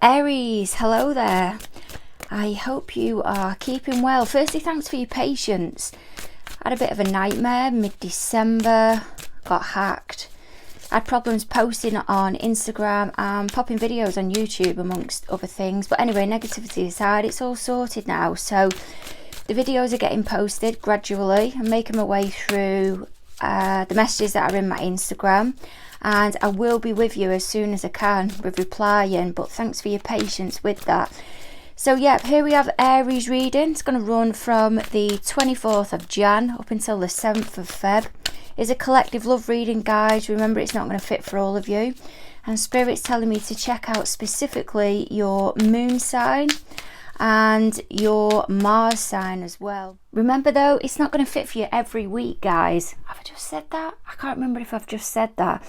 Aries, hello there. I hope you are keeping well. Firstly, thanks for your patience. I had a bit of a nightmare mid-December, got hacked. I had problems posting on Instagram and popping videos on YouTube amongst other things. But anyway, negativity aside, it's all sorted now. So the videos are getting posted gradually. I'm making my way through the messages that are in my Instagram. And I will be with you as soon as I can with replying, but thanks for your patience with that. So yeah, here we have Aries reading. It's going to run from the 24th of Jan up until the 7th of Feb. It's a collective love reading, guys. Remember, it's not going to fit for all of you. And Spirit's telling me to check out specifically your moon sign and your Mars sign as well. Remember though, it's not going to fit for you every week, guys. Have I just said that? I can't remember if I've just said that.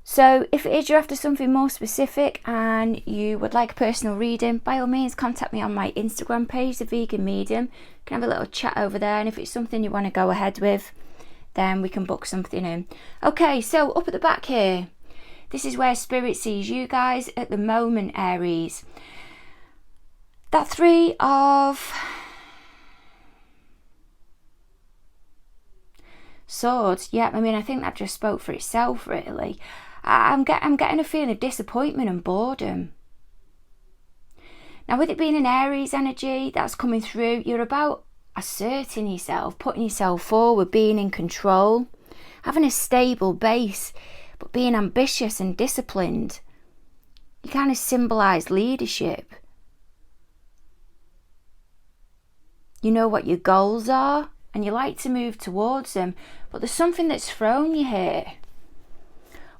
So if it is you're after something more specific and you would like a personal reading, by all means contact me on my Instagram page, The Vegan Medium. You can have a little chat over there, and if it's something you want to go ahead with, then we can book something in. Okay, so up at the back here, this is where Spirit sees you guys at the moment, Aries. That Three of Swords, yeah, I mean, I think that just spoke for itself, really. I'm getting a feeling of disappointment and boredom. Now, with it being an Aries energy that's coming through, you're about asserting yourself, putting yourself forward, being in control, having a stable base, but being ambitious and disciplined. You kind of symbolise leadership. You know what your goals are and you like to move towards them, but there's something that's thrown you here,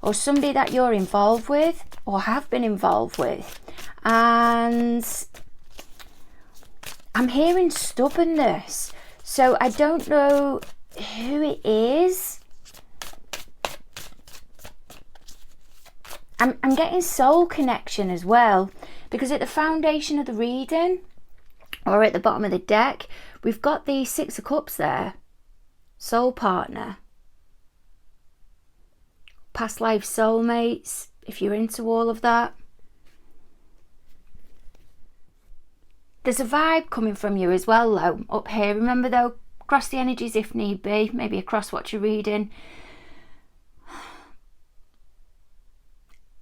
or somebody that you're involved with or have been involved with, and I'm hearing stubbornness. So I don't know who it is. I'm getting soul connection as well, because at the foundation of the reading, or at the bottom of the deck, we've got the Six of Cups there. Soul partner. Past life soulmates, if you're into all of that. There's a vibe coming from you as well, though, up here. Remember, though, cross the energies if need be. Maybe across what you're reading.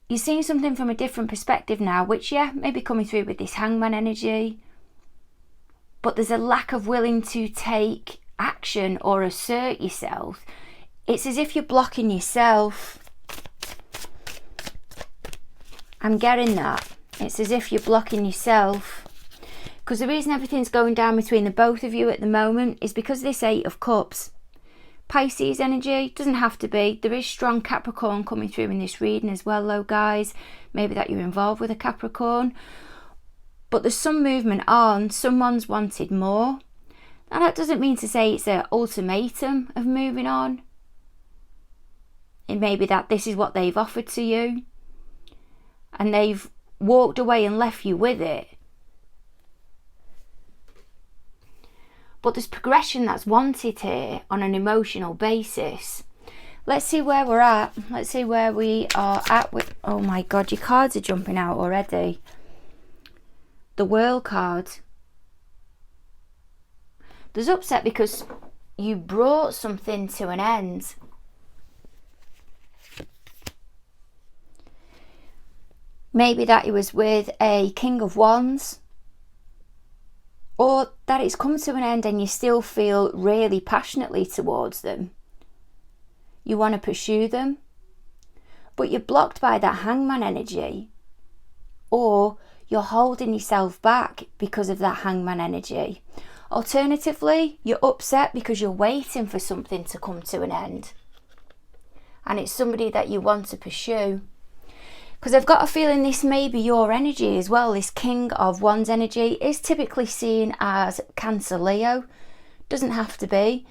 You're seeing something from a different perspective now, which, yeah, may be coming through with this Hangman energy. But there's a lack of willing to take action or assert yourself. It's as if you're blocking yourself. I'm getting that. It's as if you're blocking yourself. Because the reason everything's going down between the both of you at the moment is because this Eight of Cups. Pisces energy, doesn't have to be. There is strong Capricorn coming through in this reading as well, though, guys. Maybe that you're involved with a Capricorn. But there's some movement on. Someone's wanted more. Now, that doesn't mean to say it's an ultimatum of moving on. It may be that this is what they've offered to you, and they've walked away and left you with it. But there's progression that's wanted here on an emotional basis. Let's see where we're at. Let's see where we are at with... Oh my God, your cards are jumping out already. The World card. There's upset because you brought something to an end. Maybe that it was with a King of Wands, or that it's come to an end and you still feel really passionately towards them. You want to pursue them, but you're blocked by that Hangman energy, or you're holding yourself back because of that Hangman energy. Alternatively, you're upset because you're waiting for something to come to an end, and it's somebody that you want to pursue. Because I've got a feeling this may be your energy as well. This King of Wands energy is typically seen as Cancer, Leo. Doesn't have to be.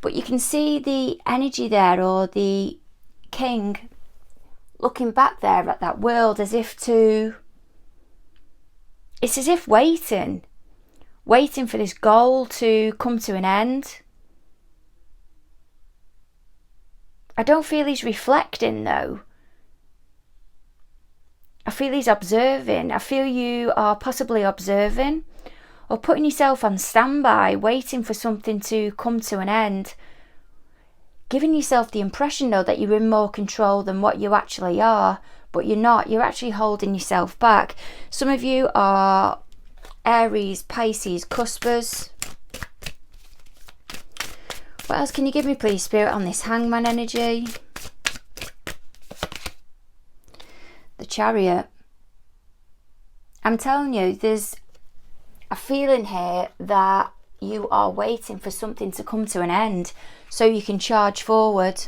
But you can see the energy there, or the King looking back there at that world as if to... It's as if waiting for this goal to come to an end. I don't feel he's reflecting though. I feel he's observing. I feel you are possibly observing or putting yourself on standby, waiting for something to come to an end. Giving yourself the impression, though, that you're in more control than what you actually are, but you're not. You're actually holding yourself back. Some of you are Aries, Pisces, cuspers. What else can you give me, please, Spirit, on this Hangman energy? The Chariot. I'm telling you, there's a feeling here that you are waiting for something to come to an end so you can charge forward.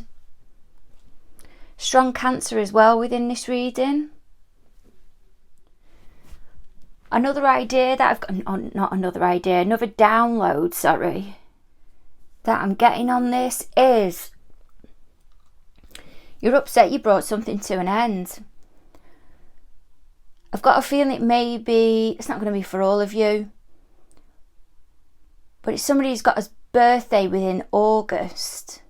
Strong Cancer as well within this reading. Another idea that I've got, not another idea, another download, sorry, that I'm getting on this is you're upset you brought something to an end. I've got a feeling it's not going to be for all of you, but it's somebody who's got a birthday within August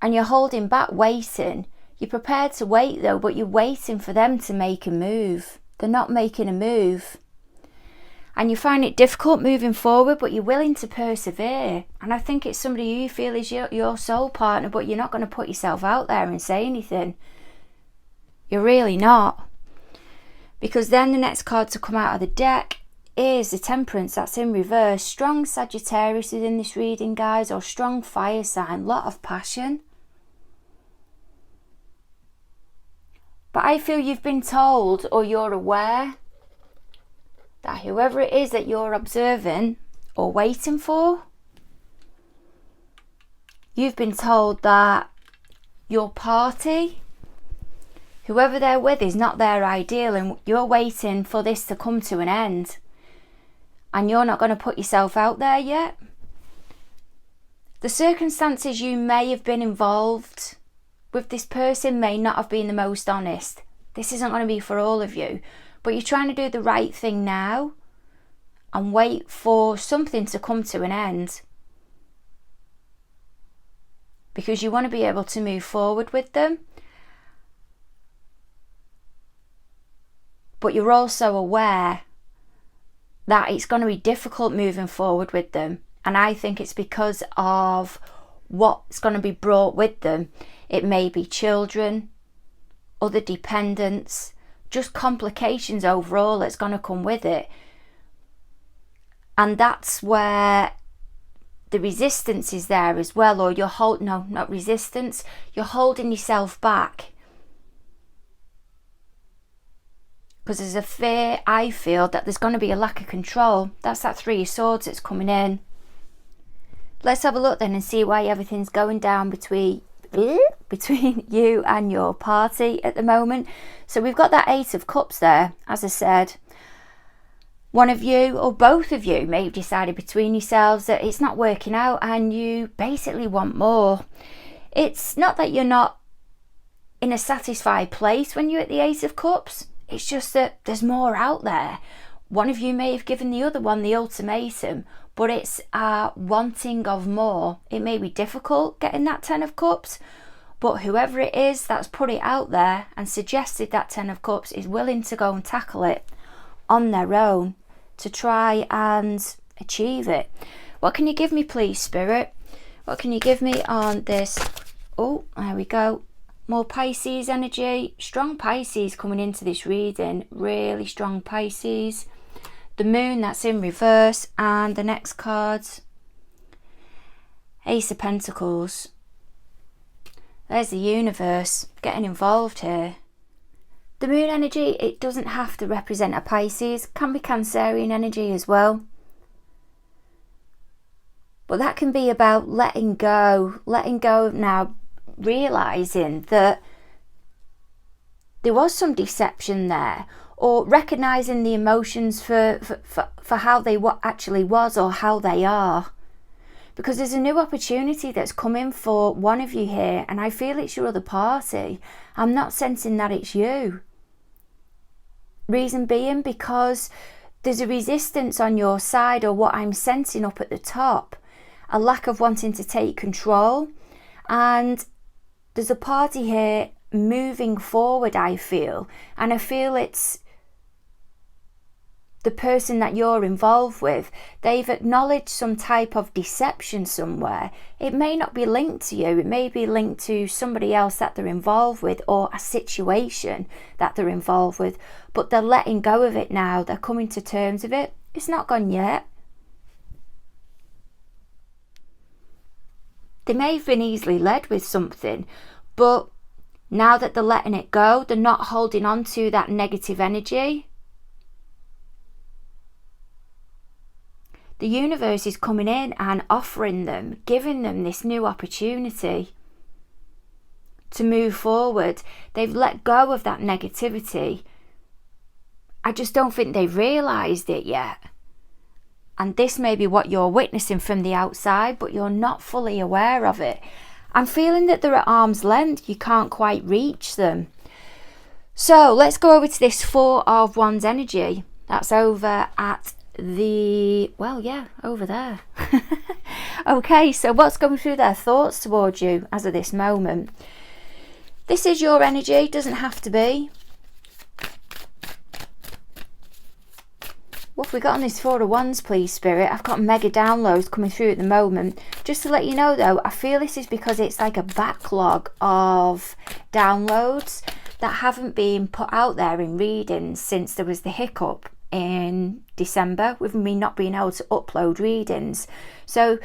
and you're holding back, waiting. You're prepared to wait though, but you're waiting for them to make a move. They're not making a move. And you find it difficult moving forward, but you're willing to persevere. And I think it's somebody you feel is your soul partner, but you're not going to put yourself out there and say anything. You're really not. Because then the next card to come out of the deck is the Temperance. That's in reverse. Strong Sagittarius is in this reading, guys, or strong fire sign. Lot of passion. But I feel you've been told, or you're aware, that whoever it is that you're observing or waiting for, you've been told that your party, whoever they're with, is not their ideal, and you're waiting for this to come to an end. And you're not going to put yourself out there yet. The circumstances you may have been involved with this person may not have been the most honest. This isn't going to be for all of you. But you're trying to do the right thing now and wait for something to come to an end. Because you want to be able to move forward with them. But you're also aware that it's going to be difficult moving forward with them. And I think it's because of what's going to be brought with them. It may be children, other dependents, just complications overall that's going to come with it. And that's where the resistance is there as well, or you're not resistance, you're holding yourself back. Because there's a fear, I feel, that there's going to be a lack of control. That's that Three of Swords that's coming in. Let's have a look then and see why everything's going down between you and your party at the moment. So we've got that Eight of Cups there. As I said, one of you or both of you may have decided between yourselves that it's not working out and you basically want more. It's not that you're not in a satisfied place when you're at the Ace of Cups. It's just that there's more out there. One of you may have given the other one the ultimatum, but it's a wanting of more. It may be difficult getting that Ten of Cups, but whoever it is that's put it out there and suggested that Ten of Cups is willing to go and tackle it on their own to try and achieve it. What can you give me, please, Spirit? What can you give me on this? Oh, there we go. More Pisces energy. Strong Pisces coming into this reading. Really strong Pisces. The Moon, that's in reverse. And the next cards, Ace of Pentacles. There's the universe getting involved here. The Moon energy, it doesn't have to represent a Pisces. Can be Cancerian energy as well. But that can be about letting go now, realising that there was some deception there, or recognising the emotions for how they actually was or how they are. Because there's a new opportunity that's coming for one of you here, and I feel it's your other party. I'm not sensing that it's you. Reason being because there's a resistance on your side, or what I'm sensing up at the top, a lack of wanting to take control. And there's a party here moving forward, I feel. And I feel it's the person that you're involved with. They've acknowledged some type of deception somewhere. It may not be linked to you. It may be linked to somebody else that they're involved with, or a situation that they're involved with. But they're letting go of it now. They're coming to terms with it. It's not gone yet. They may have been easily led with something, but now that they're letting it go, they're not holding on to that negative energy. The universe is coming in and offering them, giving them this new opportunity to move forward. They've let go of that negativity. I just don't think they've realised it yet. And this may be what you're witnessing from the outside, but you're not fully aware of it. I'm feeling that they're at arm's length. You can't quite reach them. So let's go over to this Four of Wands energy. That's over at over there. Okay, so what's going through their thoughts towards you as of this moment? This is your energy. It doesn't have to be. What have we got on this Four of Wands, please, Spirit? I've got mega downloads coming through at the moment. Just to let you know, though, I feel this is because it's like a backlog of downloads that haven't been put out there in readings since there was the hiccup in December with me not being able to upload readings. So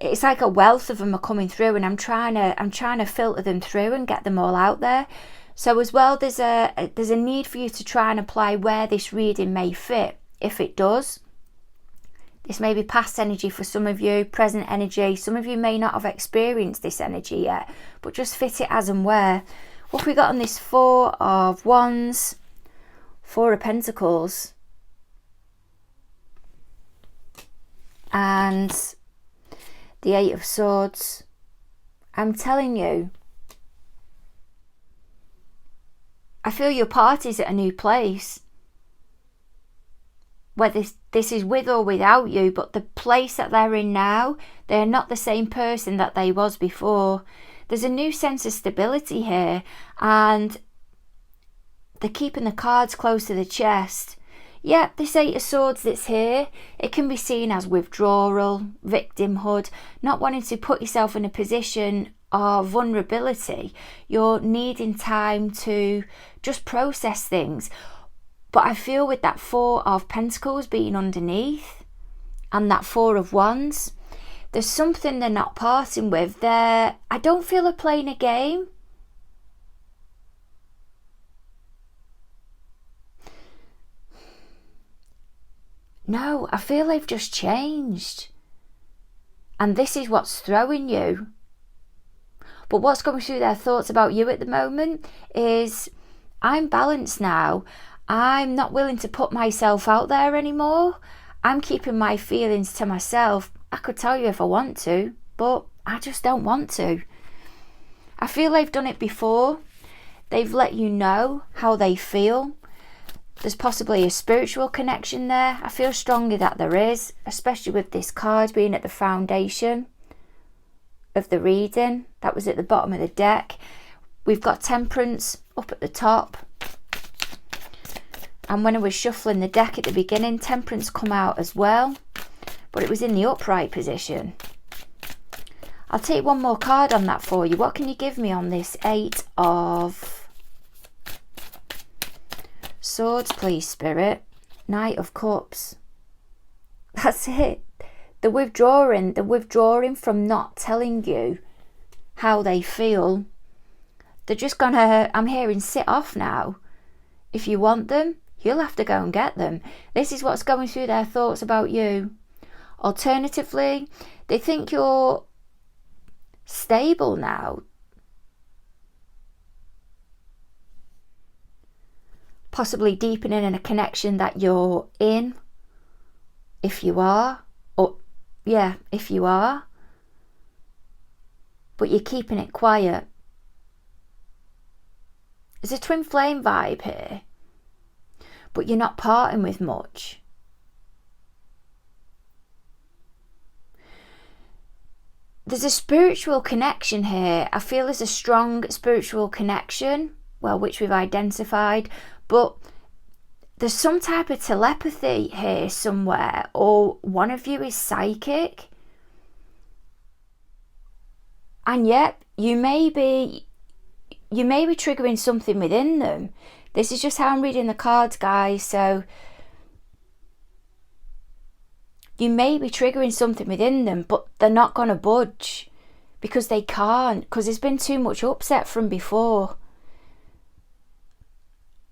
it's like a wealth of them are coming through, and I'm trying to filter them through and get them all out there. So as well, there's a need for you to try and apply where this reading may fit. If it does, this may be past energy for some of you, present energy. Some of you may not have experienced this energy yet, but just fit it as and where. What have we got on this Four of Wands? Four of Pentacles. And the Eight of Swords. I'm telling you, I feel your party's at a new place. Whether this is with or without you, but the place that they're in now, they're not the same person that they was before. There's a new sense of stability here, and they're keeping the cards close to the chest. Yeah, this Eight of Swords that's here, it can be seen as withdrawal, victimhood, not wanting to put yourself in a position of vulnerability. You're needing time to just process things. But I feel with that Four of Pentacles being underneath and that Four of Wands, there's something they're not parting with. I don't feel they're playing a game. No, I feel they've just changed. And this is what's throwing you. But what's going through their thoughts about you at the moment is, I'm balanced now. I'm not willing to put myself out there anymore. I'm keeping my feelings to myself. I could tell you if I want to, but I just don't want to. I feel they've done it before. They've let you know how they feel. There's possibly a spiritual connection there. I feel strongly that there is, especially with this card being at the foundation of the reading. That was at the bottom of the deck. We've got Temperance up at the top. And when I was shuffling the deck at the beginning, Temperance come out as well. But it was in the upright position. I'll take one more card on that for you. What can you give me on this Eight of Swords, please, Spirit? Knight of Cups. That's it. They're withdrawing from not telling you how they feel. They're just gonna, I'm hearing, sit off now. If you want them, you'll have to go and get them. This is what's going through their thoughts about you. Alternatively, they think you're stable now. Possibly deepening in a connection that you're in, if you are. Or, yeah, if you are. But you're keeping it quiet. There's a twin flame vibe here. But you're not parting with much. there's a spiritual connection here. I feel there's a strong spiritual connection, well, which we've identified, but there's some type of telepathy here somewhere, or one of you is psychic. And yet, you may be triggering something within them. This is just how I'm reading the cards, guys. So you may be triggering something within them, but they're not going to budge because they can't, because there's been too much upset from before.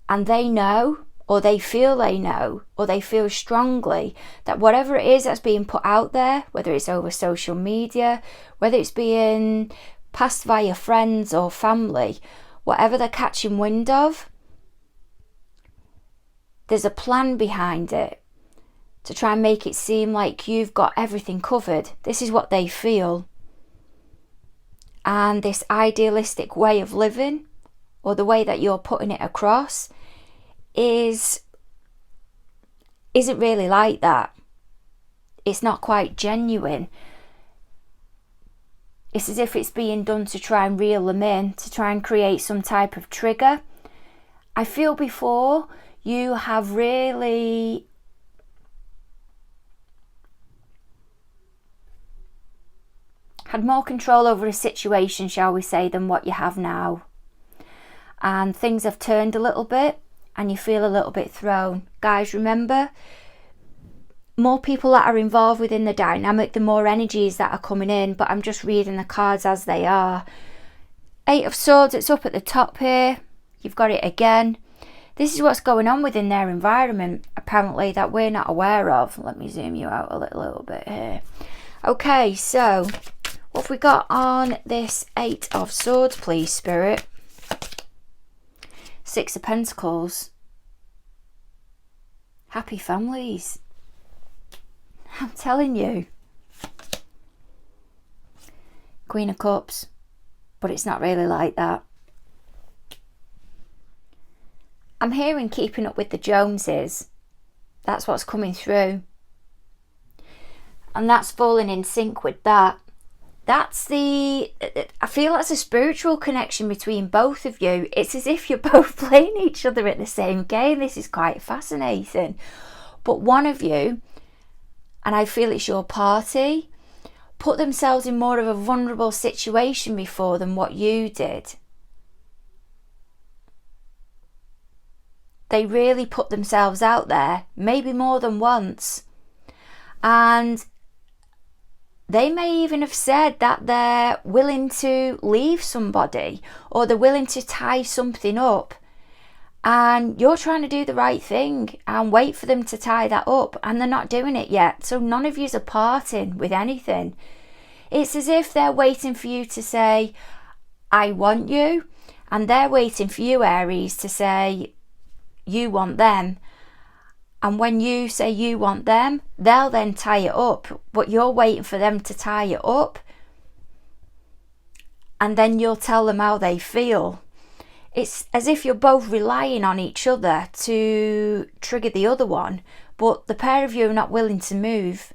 And they know, or they feel they know, or they feel strongly that whatever it is that's being put out there, whether it's over social media, whether it's being passed via friends or family, whatever they're catching wind of, there's a plan behind it to try and make it seem like you've got everything covered. This is what they feel. And this idealistic way of living, or the way that you're putting it across, isn't really like that. It's not quite genuine. It's as if it's being done to try and reel them in, to try and create some type of trigger. I feel before you have really had more control over a situation, shall we say, than what you have now. And things have turned a little bit and you feel a little bit thrown. Guys, remember, more people that are involved within the dynamic, the more energies that are coming in, but I'm just reading the cards as they are. 8 of Swords, it's up at the top here. You've got it again. This is what's going on within their environment, apparently, that we're not aware of. Let me zoom you out a little bit here. Okay, so what have we got on this 8 of Swords, please, Spirit? 6 of Pentacles. Happy families. I'm telling you. Queen of Cups. But it's not really like that. I'm hearing keeping up with the Joneses. That's what's coming through. And that's falling in sync with that. I feel that's a spiritual connection between both of you. It's as if you're both playing each other at the same game. This is quite fascinating. But one of you, and I feel it's your party, put themselves in more of a vulnerable situation before than what you did. They really put themselves out there, maybe more than once. And they may even have said that they're willing to leave somebody, or they're willing to tie something up. And you're trying to do the right thing and wait for them to tie that up, and they're not doing it yet. So none of yous are parting with anything. It's as if they're waiting for you to say, I want you. And they're waiting for you, Aries, to say, you want them. And when you say you want them, they'll then tie it up. But you're waiting for them to tie it up. And then you'll tell them how they feel. It's as if you're both relying on each other to trigger the other one. But the pair of you are not willing to move.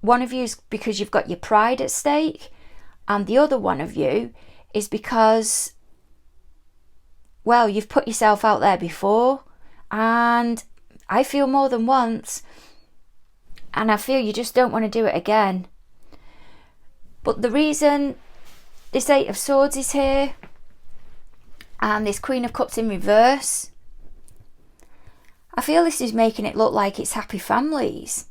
One of you is because you've got your pride at stake. And the other one of you is because, well, you've put yourself out there before, and I feel more than once, and I feel you just don't want to do it again. But the reason this 8 of Swords is here, and this Queen of Cups in reverse, I feel this is making it look like it's happy families.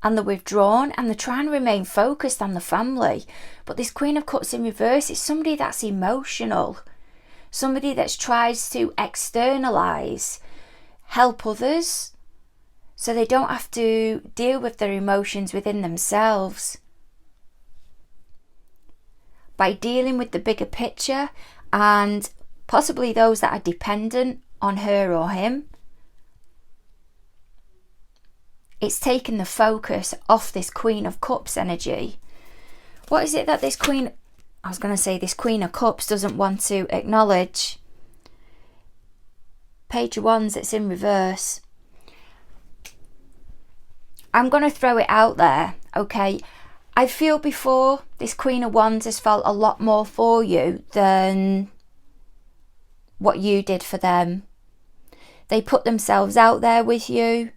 And they're withdrawn, and they're trying to remain focused on the family. But this Queen of Cups in reverse is somebody that's emotional. Somebody that tries to externalise, help others, so they don't have to deal with their emotions within themselves. By dealing with the bigger picture, and possibly those that are dependent on her or him, it's taken the focus off this Queen of Cups energy. What is it that this Queen of Cups doesn't want to acknowledge? Page of Wands, it's in reverse. I'm going to throw it out there, okay? I feel before this Queen of Wands has felt a lot more for you than what you did for them. They put themselves out there with you.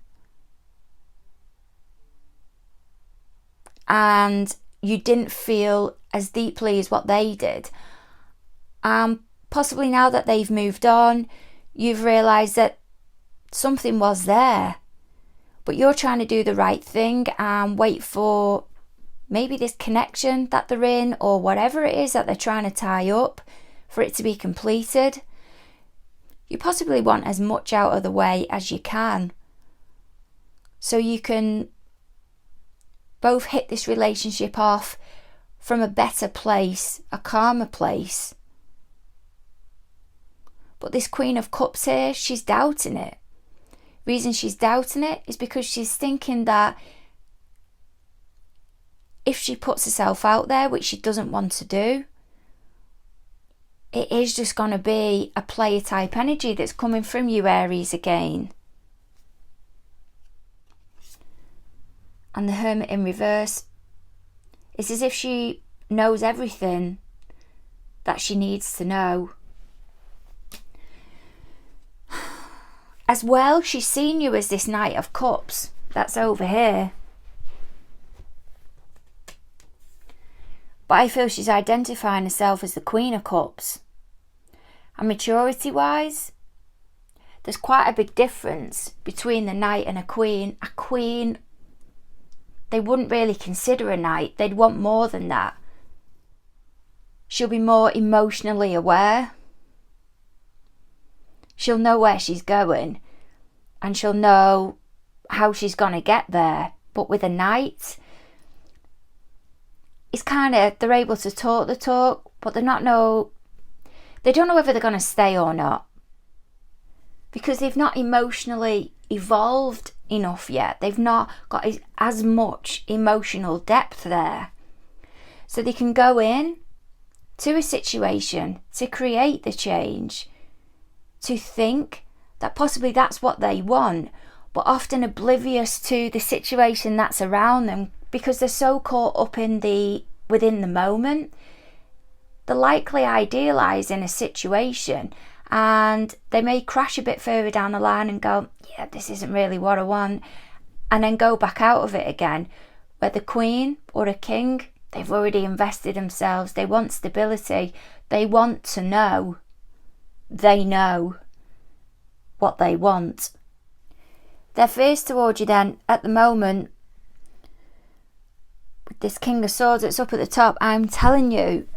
And you didn't feel as deeply as what they did. Possibly now that they've moved on, you've realised that something was there. But you're trying to do the right thing and wait for maybe this connection that they're in, or whatever it is that they're trying to tie up, for it to be completed. You possibly want as much out of the way as you can, so you can both hit this relationship off from a better place, a calmer place. But this Queen of Cups here, she's doubting it. Reason she's doubting it is because she's thinking that if she puts herself out there, which she doesn't want to do, it is just going to be a player type energy that's coming from you, Aries, again. And the Hermit in reverse, it's as if she knows everything that she needs to know. As well, she's seen you as this Knight of Cups that's over here. But I feel she's identifying herself as the Queen of Cups. And maturity wise, there's quite a big difference between the Knight and a Queen. A Queen, they wouldn't really consider a Knight. They'd want more than that. She'll be more emotionally aware. She'll know where she's going, and she'll know how she's going to get there. But with a Knight, it's kind of, they're able to talk the talk, but they don't know whether they're going to stay or not, because they've not emotionally evolved enough yet. They've not got as much emotional depth there, so they can go in to a situation to create the change, to think that possibly that's what they want, but often oblivious to the situation that's around them, because they're so caught up in within the moment. They're likely idealising a situation, and they may crash a bit further down the line and go, yeah, this isn't really what I want, and then go back out of it again. Where the Queen or a King, they've already invested themselves. They want stability. They want to know. They know what they want. Their fears towards you then, at the moment, with this King of Swords that's up at the top, I'm telling you,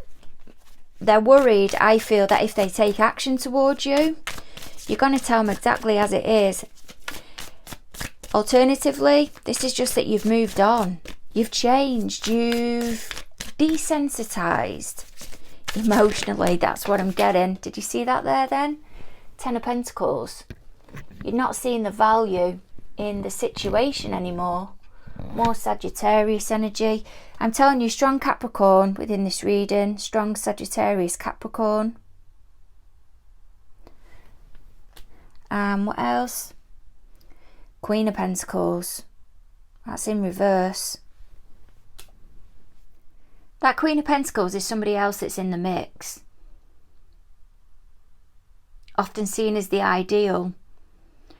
they're worried, I feel, that if they take action towards you, you're going to tell them exactly as it is. Alternatively, this is just that you've moved on. You've changed. You've desensitized emotionally. That's what I'm getting. Did you see that there then? Ten of Pentacles. You're not seeing the value in the situation anymore. More Sagittarius energy. I'm telling you, strong Capricorn within this reading. Strong Sagittarius Capricorn. What else? Queen of Pentacles. That's in reverse. That Queen of Pentacles is somebody else that's in the mix. Often seen as the ideal.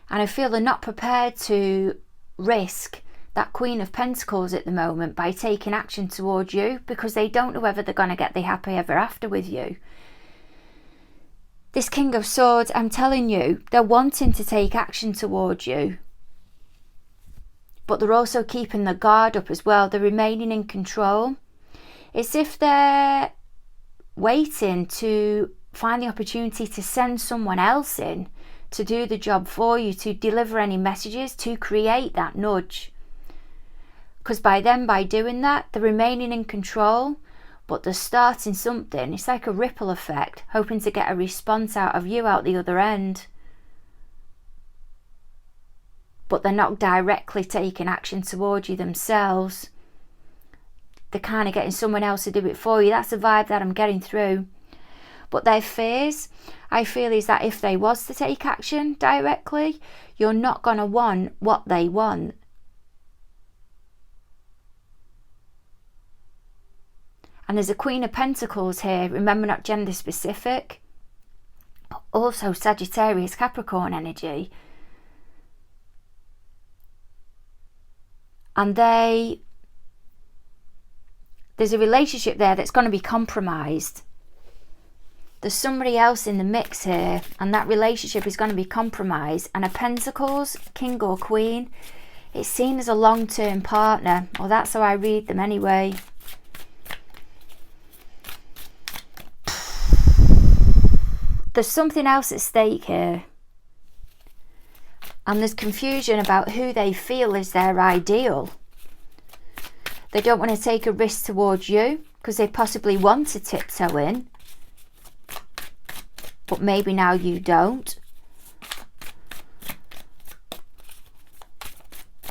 And I feel they're not prepared to risk that Queen of Pentacles at the moment by taking action towards you, because they don't know whether they're going to get the happy ever after with you. This King of Swords, I'm telling you, they're wanting to take action towards you, but they're also keeping their guard up as well. They're remaining in control. It's if they're waiting to find the opportunity to send someone else in to do the job for you, to deliver any messages, to create that nudge. Because by doing that, they're remaining in control, but they're starting something. It's like a ripple effect, hoping to get a response out of you out the other end. But they're not directly taking action towards you themselves. They're kind of getting someone else to do it for you. That's the vibe that I'm getting through. But their fears, I feel, is that if they was to take action directly, you're not going to want what they want. And there's a Queen of Pentacles here. Remember, not gender specific. Also Sagittarius, Capricorn energy. And there's a relationship there that's going to be compromised. There's somebody else in the mix here, and that relationship is going to be compromised. And a Pentacles, King or Queen, it's seen as a long-term partner. Well, that's how I read them anyway. There's something else at stake here. And there's confusion about who they feel is their ideal. They don't want to take a risk towards you because they possibly want to tiptoe in. But maybe now you don't.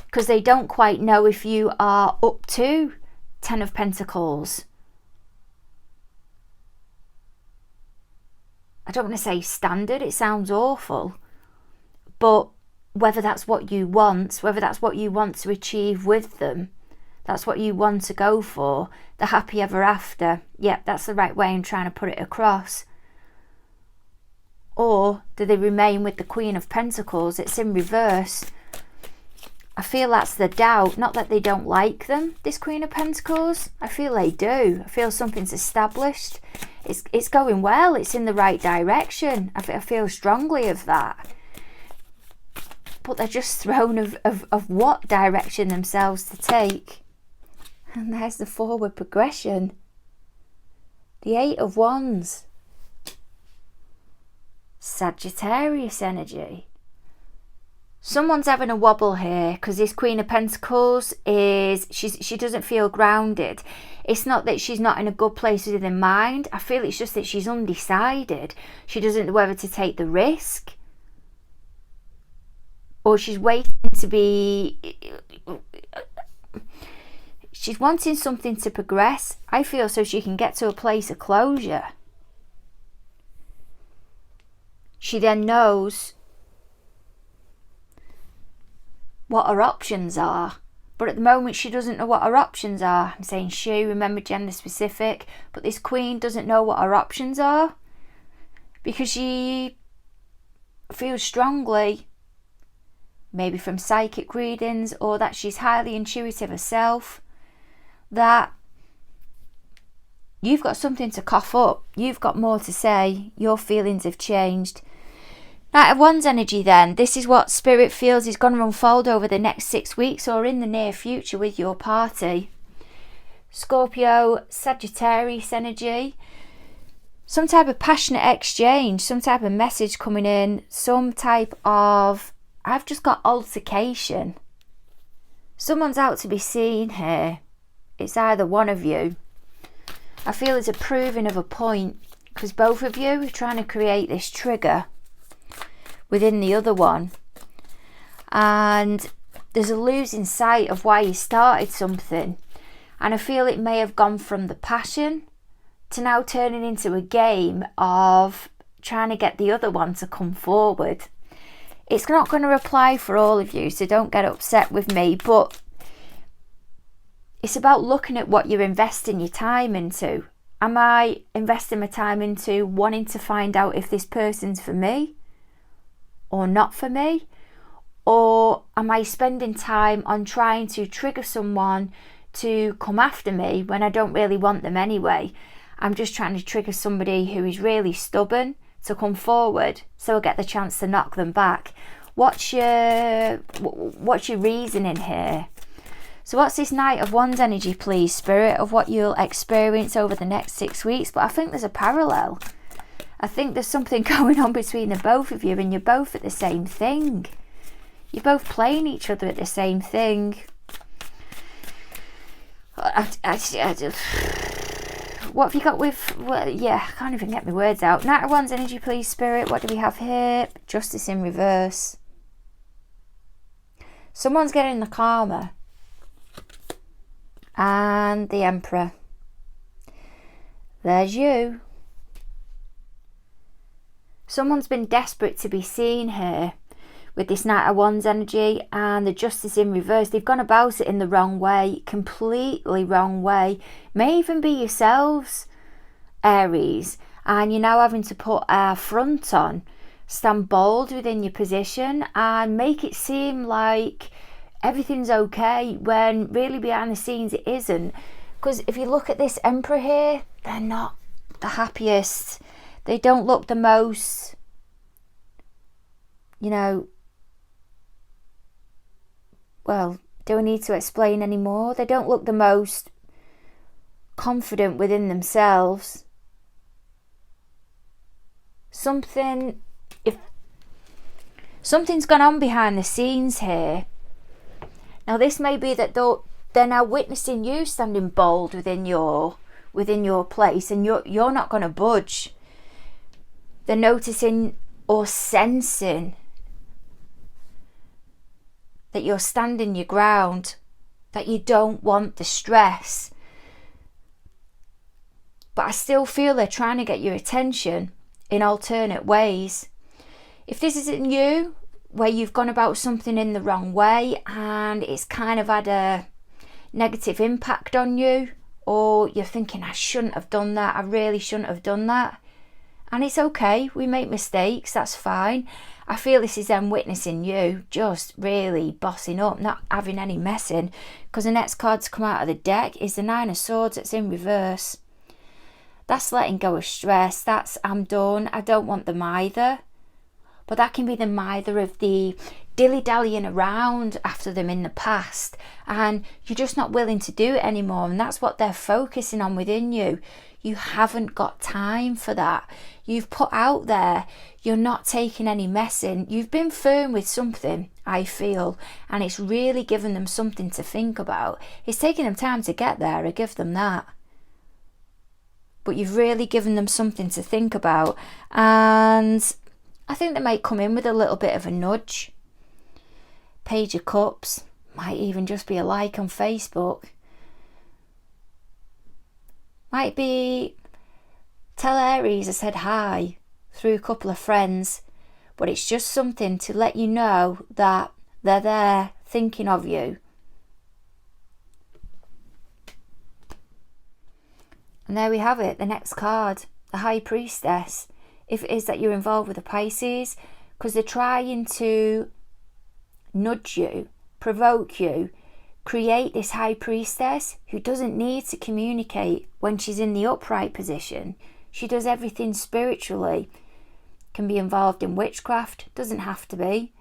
Because they don't quite know if you are up to 10 of Pentacles. I don't want to say standard, it sounds awful. But whether that's what you want, whether that's what you want to achieve with them, that's what you want to go for, the happy ever after. Yep, that's the right way I'm trying to put it across. Or do they remain with the Queen of Pentacles? It's in reverse. I feel that's the doubt. Not that they don't like them, this Queen of Pentacles. I feel they do. I feel something's established. It's going well. It's in the right direction. I feel strongly of that. But they're just thrown of what direction themselves to take. And there's the forward progression. The Eight of Wands. Sagittarius energy. Someone's having a wobble here because this Queen of Pentacles she doesn't feel grounded. It's not that she's not in a good place within mind. I feel it's just that she's undecided. She doesn't know whether to take the risk, or she's waiting to be, she's wanting something to progress, I feel, so she can get to a place of closure. She then knows what her options are. But at the moment, she doesn't know what her options are. I'm saying she, remember gender specific. But this Queen doesn't know what her options are. Because she feels strongly, maybe from psychic readings, or that she's highly intuitive herself, that you've got something to cough up. You've got more to say. Your feelings have changed. Knight of Wands energy then. This is what Spirit feels is going to unfold over the next 6 weeks or in the near future with your party. Scorpio, Sagittarius energy. Some type of passionate exchange, some type of message coming in, some type of, I've just got altercation. Someone's out to be seen here. It's either one of you. I feel it's a proving of a point because both of you are trying to create this trigger within the other one, and there's a losing sight of why you started something, and I feel it may have gone from the passion to now turning into a game of trying to get the other one to come forward. It's not going to apply for all of you, so don't get upset with me, but it's about looking at what you're investing your time into. Am I investing my time into wanting to find out if this person's for me or not for me? Or am I spending time on trying to trigger someone to come after me when I don't really want them anyway? I'm just trying to trigger somebody who is really stubborn to come forward so I get the chance to knock them back. What's your reasoning here? So what's this Knight of Wands energy, please, Spirit, of what you'll experience over the next 6 weeks? But I think there's a parallel. I think there's something going on between the both of you, and you're both at the same thing. You're both playing each other at the same thing. What have you got with... Well, yeah, I can't even get my words out. Knight of Wands energy, please, Spirit. What do we have here? Justice in reverse. Someone's getting the karma. And the Emperor. There's you. Someone's been desperate to be seen here. with this Knight of Wands energy and the Justice in reverse. They've gone about it in the wrong way, completely wrong way. May even be yourselves, Aries, and you're now having to put a front on, stand bold within your position and make it seem like everything's okay when really behind the scenes it isn't. Because if you look at this Emperor here, they're not the happiest. They don't look the most, you know, well, do I need to explain anymore? They don't look the most confident within themselves. Something's gone on behind the scenes here. Now this may be that they're now witnessing you standing bold within your place, and you're not going to budge. They're noticing or sensing that you're standing your ground, that you don't want the stress. But I still feel they're trying to get your attention in alternate ways. If this isn't you, where you've gone about something in the wrong way and it's kind of had a negative impact on you, or you're thinking, I shouldn't have done that, I really shouldn't have done that. And it's okay, we make mistakes, that's fine. I feel this is them witnessing you just really bossing up, not having any messing, because the next card to come out of the deck is the Nine of Swords that's in reverse. That's letting go of stress, that's I'm done, I don't want them either. But that can be the either of the dilly-dallying around after them in the past, and you're just not willing to do it anymore, and that's what they're focusing on within you. You haven't got time for that. You've put out there, you're not taking any messing. You've been firm with something, I feel, and it's really given them something to think about. It's taken them time to get there, I give them that. But you've really given them something to think about, and I think they might come in with a little bit of a nudge. Page of Cups, might even just be a like on Facebook. Might be, tell Aries I said hi through a couple of friends, but it's just something to let you know that they're there thinking of you. And there we have it, the next card, the High Priestess. If it is that you're involved with a Pisces, because they're trying to nudge you, provoke you, create this High Priestess who doesn't need to communicate when she's in the upright position. She does everything spiritually. Can be involved in witchcraft, doesn't have to be.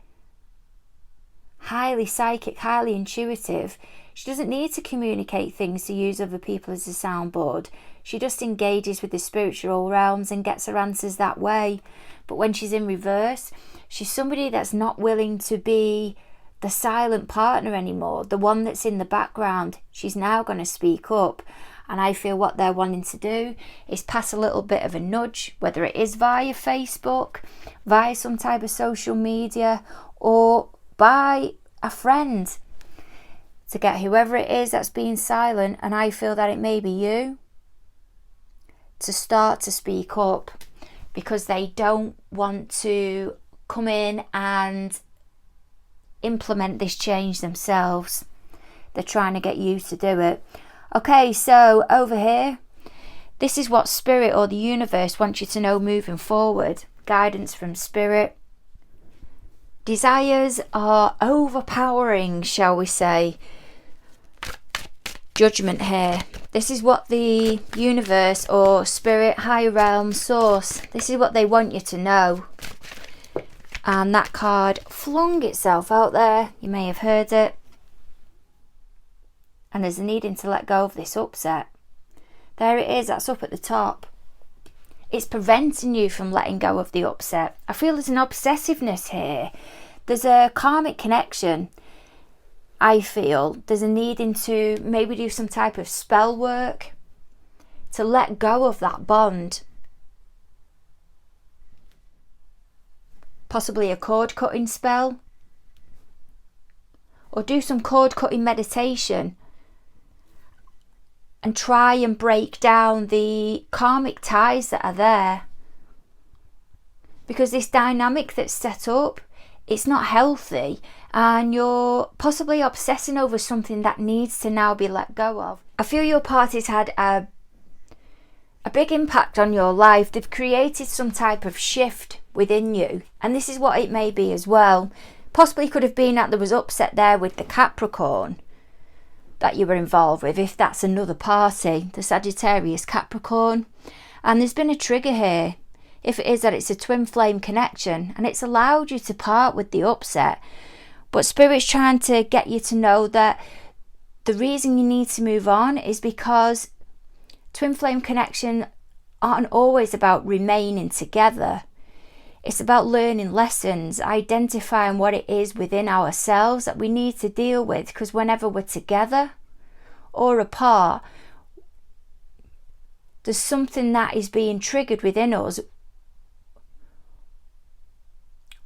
Highly psychic, highly intuitive. She doesn't need to communicate things to use other people as a soundboard. She just engages with the spiritual realms and gets her answers that way. But when she's in reverse, she's somebody that's not willing to be the silent partner anymore, the one that's in the background. She's now going to speak up. And I feel what they're wanting to do is pass a little bit of a nudge, whether it is via Facebook, via some type of social media, or by a friend, to get whoever it is that's being silent, and I feel that it may be you, to start to speak up, because they don't want to come in and implement this change themselves. They're trying to get you to do it. Okay, so over here, this is what Spirit or the universe wants you to know moving forward. Guidance from Spirit. Desires are overpowering, shall we say. Judgment here. This is what the universe or Spirit, higher realm, source, this is what they want you to know. And that card flung itself out there. You may have heard it. And there's a needing to let go of this upset. There it is, that's up at the top. It's preventing you from letting go of the upset. I feel there's an obsessiveness here. There's a karmic connection. I feel there's a needing to maybe do some type of spell work to let go of that bond. Possibly a cord cutting spell. Or do some cord cutting meditation and try and break down the karmic ties that are there. Because this dynamic that's set up it's not healthy, and you're possibly obsessing over something that needs to now be let go of. I feel your party's had a big impact on your life. They've created some type of shift within you, and this is what it may be as well. Possibly could have been that there was upset there with the Capricorn that you were involved with, if that's another party, the Sagittarius Capricorn. And there's been a trigger here, if it is that it's a twin flame connection, and it's allowed you to part with the upset. But Spirit's trying to get you to know that the reason you need to move on is because twin flame connection aren't always about remaining together. It's about learning lessons, identifying what it is within ourselves that we need to deal with, because whenever we're together or apart, there's something that is being triggered within us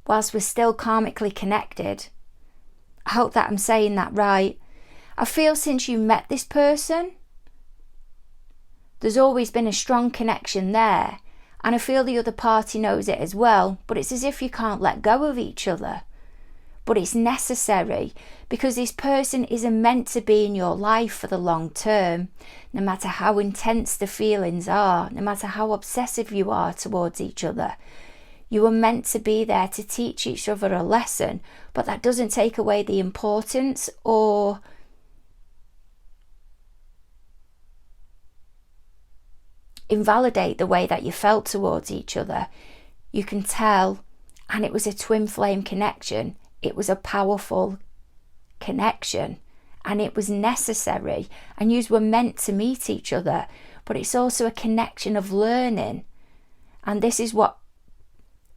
whilst we're still karmically connected. I hope that I'm saying that right. I feel since you met this person, there's always been a strong connection there. And I feel the other party knows it as well, but it's as if you can't let go of each other. But it's necessary, because this person isn't meant to be in your life for the long term. No matter how intense the feelings are, no matter how obsessive you are towards each other, you are meant to be there to teach each other a lesson, but that doesn't take away the importance or invalidate the way that you felt towards each other. You can tell, and it was a twin flame connection. It was a powerful connection, and it was necessary, and you were meant to meet each other. But it's also a connection of learning, and this is what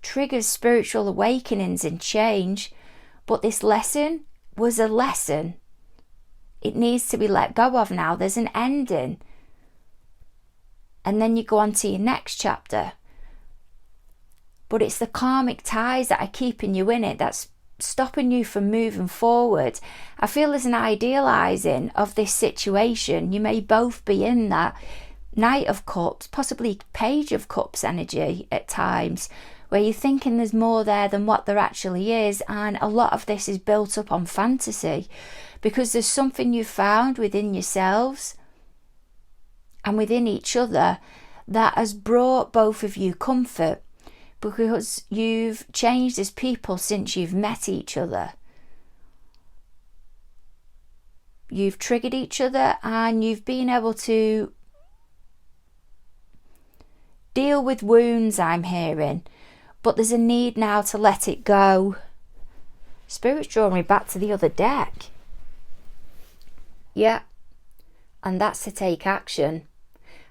triggers spiritual awakenings and change. But this lesson was a lesson. It needs to be let go of now. There's an ending. And then you go on to your next chapter. But it's the karmic ties that are keeping you in it, that's stopping you from moving forward. I feel there's an idealising of this situation. You may both be in that Knight of Cups, possibly Page of Cups energy at times, where you're thinking there's more there than what there actually is. And a lot of this is built up on fantasy, because there's something you found within yourselves and within each other that has brought both of you comfort, because you've changed as people since you've met each other. You've triggered each other, and you've been able to deal with wounds, I'm hearing, but there's a need now to let it go. Spirit's drawing me back to the other deck. Yeah, and that's to take action.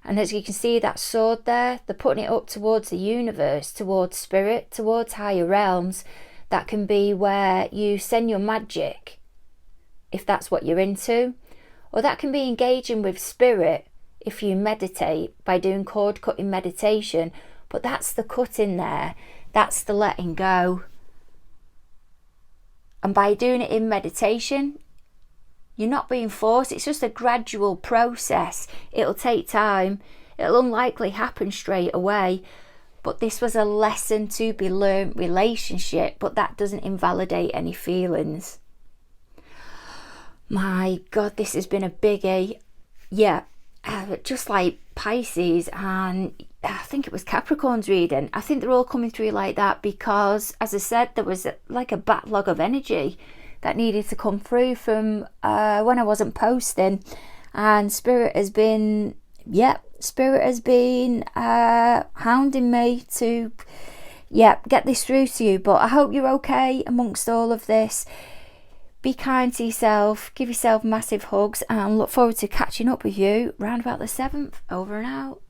And as you can see, that sword there, they're putting it up towards the universe, towards spirit, towards higher realms. That can be where you send your magic, if that's what you're into. Or that can be engaging with spirit if you meditate by doing cord cutting meditation. But that's the cutting there. That's the letting go. And by doing it in meditation, you're not being forced. It's just a gradual process. It'll take time. It'll unlikely happen straight away. But this was a lesson to be learned relationship, but that doesn't invalidate any feelings. My God, this has been a biggie. Yeah, just like Pisces, and I think it was Capricorn's reading. I think they're all coming through like that because, as I said, there was like a backlog of energy that needed to come through from when I wasn't posting, and Spirit has been hounding me to get this through to you. But I hope you're okay amongst all of this. Be kind to yourself, give yourself massive hugs, and look forward to catching up with you round about the 7th. Over and out.